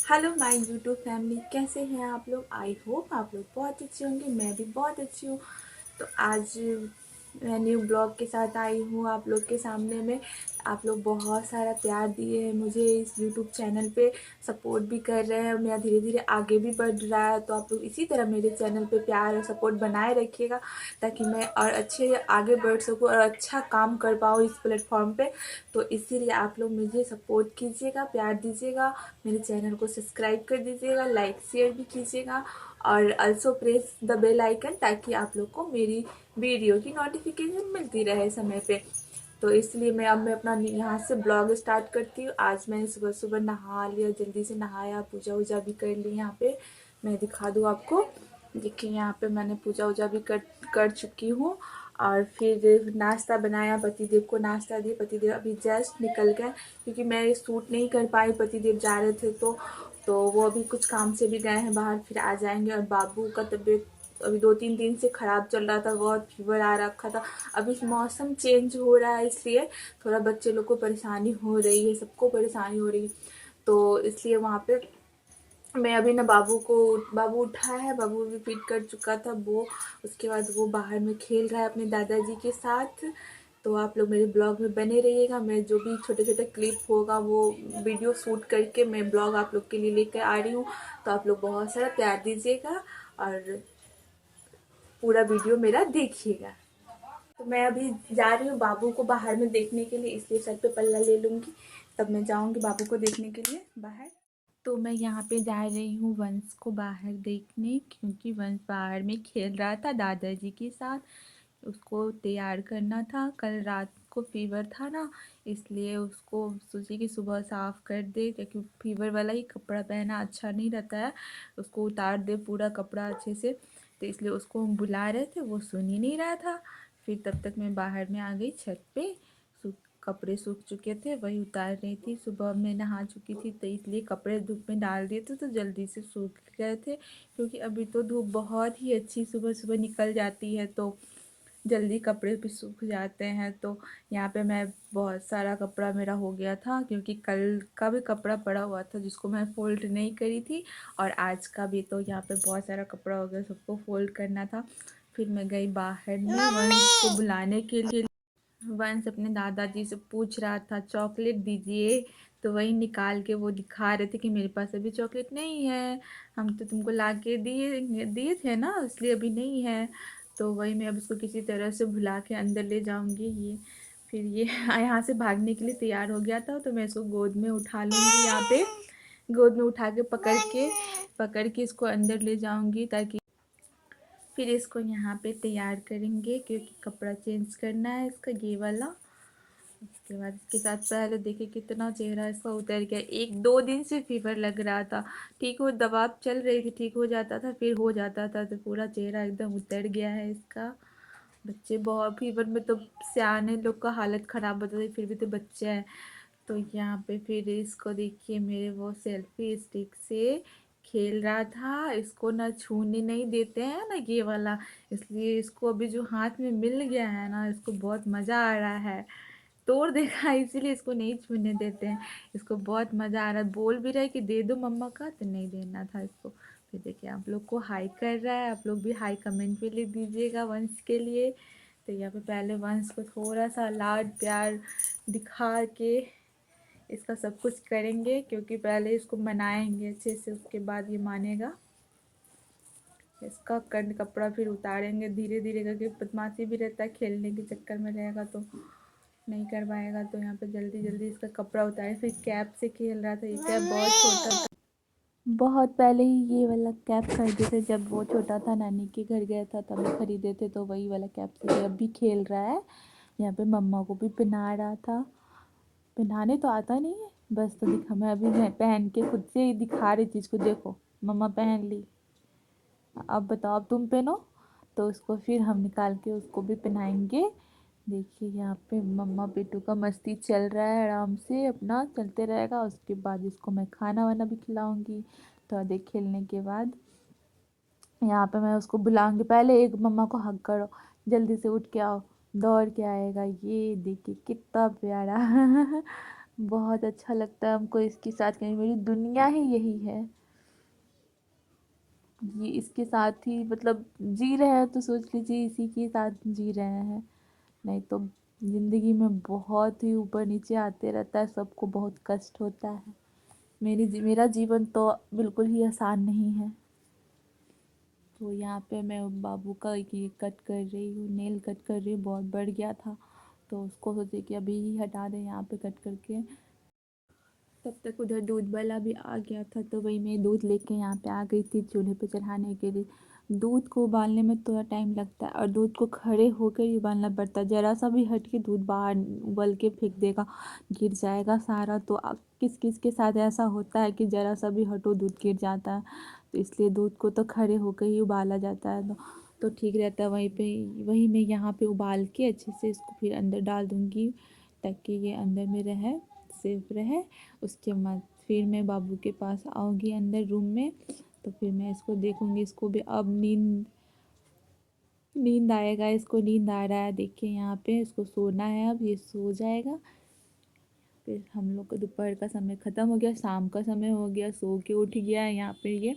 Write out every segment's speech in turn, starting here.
Hello my YouTube family, कैसे हैं आप लोग। आई होप आप लोग बहुत अच्छे होंगे। मैं भी बहुत अच्छी हूँ। तो आज मैं न्यू ब्लॉग के साथ आई हूँ आप लोग के सामने में। आप लोग बहुत सारा प्यार दिए हैं मुझे इस यूट्यूब चैनल पे, सपोर्ट भी कर रहे हैं। मेरा धीरे धीरे आगे भी बढ़ रहा है, तो आप लोग इसी तरह मेरे चैनल पे प्यार और सपोर्ट बनाए रखिएगा, ताकि मैं और अच्छे आगे बढ़ सकूँ और अच्छा काम कर पाऊँ इस प्लेटफॉर्म पे। तो इसीलिए आप लोग मुझे सपोर्ट कीजिएगा, प्यार दीजिएगा, मेरे चैनल को सब्सक्राइब कर दीजिएगा, लाइक शेयर भी कीजिएगा, और also press the bell icon, ताकि आप लोग को मेरी वीडियो की नोटिफिकेशन मिलती रहे समय पे। तो इसलिए मैं अपना यहाँ से ब्लॉग स्टार्ट करती हूँ। आज मैंने सुबह सुबह नहा लिया, जल्दी से नहाया, पूजा वूजा भी कर ली। यहाँ पे मैं दिखा दूँ आपको, देखिए यहाँ पे मैंने पूजा वूजा भी कर चुकी हूँ। और फिर नाश्ता बनाया, पतिदेव को नाश्ता दिया। पतिदेव अभी जस्ट निकल गए, क्योंकि मैं शूट नहीं कर पाई, पतिदेव जा रहे थे तो वो अभी कुछ काम से भी गए हैं बाहर, फिर आ जाएंगे। और बाबू का तबीयत अभी 2-3 दिन से ख़राब चल रहा था, बहुत फीवर आ रखा था। अभी मौसम चेंज हो रहा है, इसलिए थोड़ा बच्चे लोग को परेशानी हो रही है, सबको परेशानी हो रही है। तो इसलिए वहाँ पे मैं अभी ना बाबू उठा है, बाबू भी फीड कर चुका था वो। उसके बाद वो बाहर में खेल रहा है अपने दादाजी के साथ। तो आप लोग मेरे ब्लॉग में बने रहिएगा। मैं जो भी छोटे छोटे क्लिप होगा वो वीडियो शूट करके मैं ब्लॉग आप लोग के लिए लेकर आ रही हूँ। तो आप लोग बहुत सारा प्यार दीजिएगा और पूरा वीडियो मेरा देखिएगा। तो मैं अभी जा रही हूँ बाबू को बाहर में देखने के लिए, इसलिए सर पे पल्ला ले लूँगी, तब मैं जाऊँगी बाबू को देखने के लिए बाहर। तो मैं यहाँ पे जा रही हूँ वंश को बाहर देखने, क्योंकि वंश बाहर में खेल रहा था दादाजी के साथ। उसको तैयार करना था, कल रात को फीवर था ना, इसलिए उसको सोचे कि सुबह साफ़ कर दे, क्योंकि फीवर वाला ही कपड़ा पहना अच्छा नहीं रहता है। उसको उतार दे पूरा कपड़ा अच्छे से। तो इसलिए उसको हम बुला रहे थे, वो सुन ही नहीं रहा था। फिर तब तक मैं बाहर में आ गई छत पे। कपड़े सूख चुके थे, वही उतार रही थी। सुबह मैं नहा चुकी थी, तो इसलिए कपड़े धूप में डाल दिए थे, तो जल्दी से सूख गए थे। क्योंकि अभी तो धूप बहुत ही अच्छी सुबह सुबह निकल जाती है, तो जल्दी कपड़े भी सूख जाते हैं। तो यहाँ पे मैं बहुत सारा कपड़ा मेरा हो गया था, क्योंकि कल का भी कपड़ा पड़ा हुआ था जिसको मैं फ़ोल्ड नहीं करी थी, और आज का भी। तो यहाँ पे बहुत सारा कपड़ा हो गया, सबको फ़ोल्ड करना था। फिर मैं गई बाहर में वंश को बुलाने के लिए। वंश अपने दादाजी से पूछ रहा था चॉकलेट दीजिए, तो वही निकाल के वो दिखा रहे थे कि मेरे पास अभी चॉकलेट नहीं है, हम तो तुमको ला के दिए दिए थे ना, इसलिए अभी नहीं है। तो वही मैं अब उसको किसी तरह से भुला के अंदर ले जाऊंगी। ये फिर ये यहाँ से भागने के लिए तैयार हो गया था, तो मैं इसको गोद में उठा लूँगी। यहाँ पे गोद में उठा के पकड़ के इसको अंदर ले जाऊंगी, ताकि फिर इसको यहाँ पे तैयार करेंगे, क्योंकि कपड़ा चेंज करना है इसका, ये वाला। उसके बाद इसके साथ पहले देखिए कितना चेहरा इसका उतर गया। 1-2 दिन से फीवर लग रहा था, ठीक हो दवा चल रही थी, ठीक हो जाता था, फिर हो जाता था, तो पूरा चेहरा एकदम उतर गया है इसका। बच्चे बहुत फीवर में तो सियाने लोग का हालत ख़राब होता है, फिर भी तो बच्चे हैं। तो यहाँ पे फिर इसको देखिए मेरे वो सेल्फी स्टिक से खेल रहा था। इसको ना छूने नहीं देते हैं ना ये वाला, इसलिए इसको अभी जो हाथ में मिल गया है ना, इसको बहुत मज़ा आ रहा है। तोड़ देगा, इसीलिए इसको नहीं छूने देते हैं। इसको बहुत मज़ा आ रहा है, बोल भी रहा है कि दे दो मम्मा का, तो नहीं देना था इसको। फिर देखिए आप लोग को हाई कर रहा है, आप लोग भी हाई कमेंट पे लिख दीजिएगा वंश के लिए। तो यहाँ पे पहले वंश को थोड़ा सा लाड प्यार दिखा के इसका सब कुछ करेंगे, क्योंकि पहले इसको मनाएंगे अच्छे से, उसके बाद ये मानेगा। इसका कपड़ा फिर उतारेंगे धीरे धीरे करके, बदमाशी भी रहता है, खेलने के चक्कर में रहेगा तो नहीं कर पाएगा। तो यहाँ पे जल्दी जल्दी इसका कपड़ा उतारे। फिर कैप से खेल रहा था, ये कैप बहुत छोटा था, बहुत पहले ही ये वाला कैप खरीदे थे, जब वो छोटा था नानी के घर गया था तभी खरीदे थे, तो वही वाला कैप से अब भी खेल रहा है। यहाँ पे मम्मा को भी पहना रहा था। पहनाने तो आता नहीं है, बस तो दिखा, मैं अभी पहन के खुद से ही दिखा रही थी इसको, देखो मम्मा पहन ली, अब बताओ अब तुम पहनो। तो उसको फिर हम निकाल के उसको भी पहनाएंगे। देखिए यहाँ पे मम्मा बेटू का मस्ती चल रहा है, आराम से अपना चलते रहेगा। उसके बाद इसको मैं खाना वाना भी खिलाऊंगी थोड़ा देर खेलने के बाद। यहाँ पे मैं उसको बुलाऊंगी, पहले एक मम्मा को हग करो, जल्दी से उठ के आओ, दौड़ के आएगा। ये देखिए कितना प्यारा बहुत अच्छा लगता है हमको इसके साथ, कहीं मेरी दुनिया ही यही है। ये इसके साथ ही मतलब जी रहे हैं तो सोच लीजिए इसी के साथ जी रहे हैं। नहीं तो ज़िंदगी में बहुत ही ऊपर नीचे आते रहता है, सबको बहुत कष्ट होता है। मेरा जीवन तो बिल्कुल ही आसान नहीं है। तो यहाँ पे मैं बाबू का ये कट कर रही हूँ, नेल कट कर रही हूँ, बहुत बढ़ गया था तो उसको सोचे कि अभी ही हटा दें यहाँ पे कट करके। तब तक उधर दूध वाला भी आ गया था तो वही मैं दूध लेके यहाँ पे आ गई थी चूल्हे पे चढ़ाने के लिए। दूध को उबालने में थोड़ा टाइम लगता है और दूध को खड़े होकर ही उबालना पड़ता है, ज़रा सा भी हट के दूध बाहर उबल के फेंक देगा, गिर जाएगा सारा। तो किस किस के साथ ऐसा होता है कि ज़रा सा भी हटो दूध गिर जाता है। तो इसलिए दूध को तो खड़े होकर ही उबाला जाता है। तो ठीक रहता है। वही मैं यहाँ पे उबाल के अच्छे से इसको फिर अंदर डाल दूँगी ताकि ये अंदर में रहे, सेफ रहे। उसके बाद फिर मैं बाबू के पास आऊँगी अंदर रूम में, तो फिर मैं इसको देखूँगी। इसको भी अब नींद नींद आएगा, इसको नींद आ रहा है। देखिए यहाँ पे इसको सोना है, अब ये सो जाएगा। फिर हम लोग का दोपहर का समय ख़त्म हो गया, शाम का समय हो गया, सो के उठ गया है यहाँ पे ये।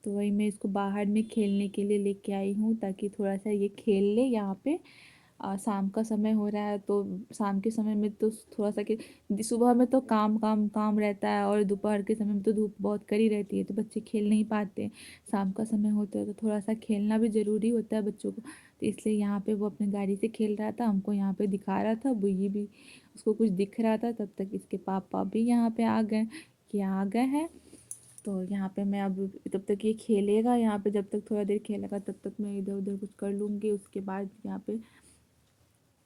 तो वही मैं इसको बाहर में खेलने के लिए लेके आई हूँ ताकि थोड़ा सा ये खेल ले यहाँ पे। शाम का समय हो रहा है तो शाम के समय में तो थोड़ा सा कि सुबह में तो काम काम काम रहता है और दोपहर के समय में तो धूप बहुत कड़ी रहती है तो बच्चे खेल नहीं पाते। शाम का समय होता है तो थोड़ा सा खेलना भी ज़रूरी होता है बच्चों को। तो इसलिए यहाँ पे वो अपने गाड़ी से खेल रहा था, हमको यहाँ पे दिखा रहा था, बुई भी उसको कुछ दिख रहा था। तब तक इसके पापा भी यहाँ पे आ गए कि आ गए हैं। तो यहाँ पे मैं अब तब तक ये खेलेगा यहाँ पे, जब तक थोड़ा देर खेलेगा तब तक मैं इधर उधर कुछ कर लूँगी। उसके बाद यहाँ पे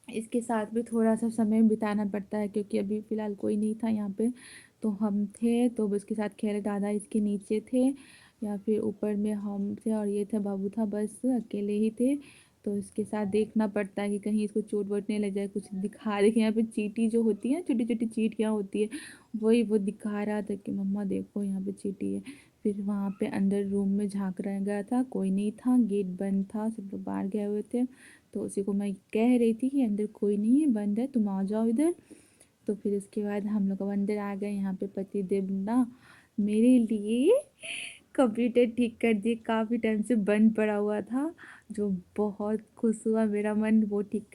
इसके साथ भी थोड़ा सा समय बिताना पड़ता है क्योंकि अभी फ़िलहाल कोई नहीं था यहाँ पे। तो हम थे तो उसके साथ खेले, दादा इसके नीचे थे या फिर ऊपर में हम थे और ये था बाबू था, बस अकेले ही थे। तो इसके साथ देखना पड़ता है कि कहीं इसको चोट वोट नहीं लग जाए। कुछ दिखा देखिए यहाँ पे चींटी जो होती है, छोटी छोटी चींटियाँ होती है, वही वो दिखा रहा था कि मम्मा देखो यहाँ पे चींटी है। फिर वहाँ पे अंदर रूम में झाँक रह गया था, कोई नहीं था, गेट बंद था, सब लोग बाहर गए हुए थे। तो उसी को मैं कह रही थी कि अंदर कोई नहीं है, बंद है, तुम आ जाओ इधर। तो फिर उसके बाद हम लोग अब अंदर आ गए। यहाँ पे पति देव ना मेरे लिए कंप्यूटर ठीक कर दिए, काफ़ी टाइम से बंद पड़ा हुआ था, जो बहुत खुश हुआ मेरा मन। वो ठीक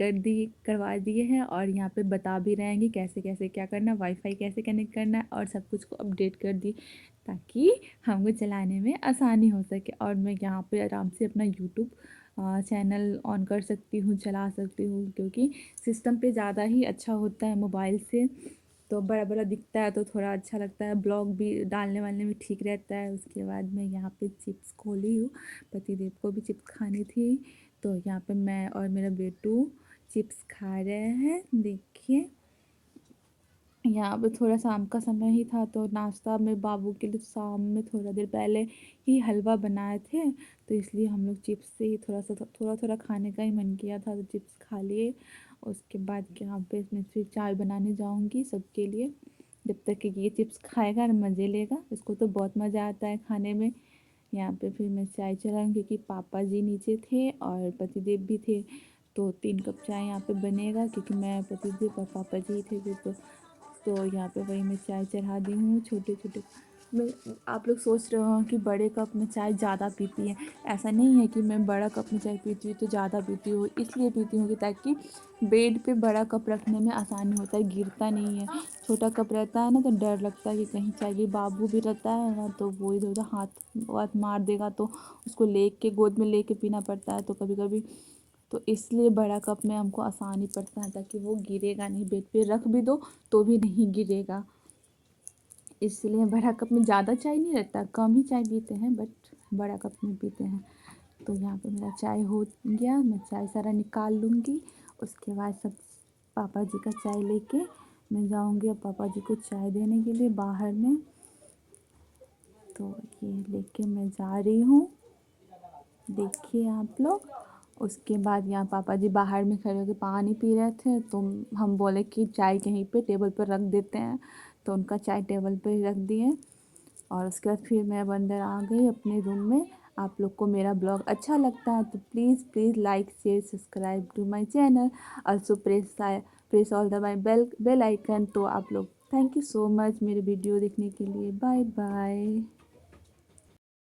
करवा दिए हैं और यहाँ पे बता भी रहे हैं कि कैसे कैसे क्या करना है, वाईफाई कैसे कनेक्ट करना है और सब कुछ को अपडेट कर दिए ताकि हमको चलाने में आसानी हो सके। और मैं यहाँ पे आराम से अपना यूट्यूब चैनल ऑन कर सकती हूँ, चला सकती हूँ, क्योंकि सिस्टम पे ज़्यादा ही अच्छा होता है मोबाइल से। तो बड़ा बड़ा दिखता है तो थोड़ा अच्छा लगता है, ब्लॉग भी डालने वालने में ठीक रहता है। उसके बाद मैं यहाँ पे चिप्स खोली हूँ, पतिदेव को भी चिप्स खानी थी। तो यहाँ पे मैं और मेरा बेटू चिप्स खा रहे हैं। देखिए यहाँ पे थोड़ा शाम का समय ही था तो नाश्ता में बाबू के लिए शाम में थोड़ा देर पहले ही हलवा बनाए थे, तो इसलिए हम लोग चिप्स से ही थोड़ा थोड़ा खाने का ही मन किया था तो चिप्स खा लिए। उसके बाद यहाँ पे मैं फिर चाय बनाने जाऊँगी सबके लिए। जब तक कि ये चिप्स खाएगा और मज़े लेगा, इसको तो बहुत मज़ा आता है खाने में। यहाँ पे फिर मैं चाय चढ़ाऊँगी क्योंकि पापा जी नीचे थे और पतिदेव भी थे। तो 3 कप चाय यहाँ पे बनेगा क्योंकि मैं, पतिदेव और पापा जी थे तो यहाँ पे वही मैं चाय चढ़ा दी हूँ छोटे छोटे मैं। आप लोग सोच रहे हो कि बड़े कप में चाय ज़्यादा पीती हैं, ऐसा नहीं है कि मैं बड़ा कप में चाय पीती हूँ तो ज़्यादा पीती हूँ, इसलिए पीती हूँ कि ताकि बेड पे बड़ा कप रखने में आसानी होता है, गिरता नहीं है। छोटा कप रहता है ना तो डर लगता है कि कहीं चाय, ये बाबू भी रहता है ना तो वो इधर उधर हाथ वाथ मार देगा तो उसको ले गोद में लेके पीना पड़ता है तो कभी कभी। तो इसलिए बड़ा कप में हमको आसानी पड़ता है ताकि वो गिरेगा नहीं, बेड पे रख भी दो तो भी नहीं गिरेगा। इसलिए बड़ा कप में ज़्यादा चाय नहीं रहता, कम ही चाय पीते हैं बट बड़ा कप में पीते हैं। तो यहाँ पे मेरा चाय हो गया, मैं चाय सारा निकाल लूँगी। उसके बाद सब पापा जी का चाय लेके मैं जाऊँगी अब पापा जी को चाय देने के लिए बाहर में। तो ये लेके मैं जा रही हूँ, देखिए आप लोग। उसके बाद यहाँ पापा जी बाहर में खड़े होकर पानी पी रहे थे तो हम बोले कि चाय कहीं पे टेबल पर रख देते हैं, तो उनका चाय टेबल पे ही रख दिए। और उसके बाद फिर मैं अब अंदर आ गई अपने रूम में। आप लोग को मेरा ब्लॉग अच्छा लगता है तो please please like share subscribe to my channel, also press all the my bell icon. तो आप लोग थैंक यू सो मच मेरे वीडियो देखने के लिए। Bye bye.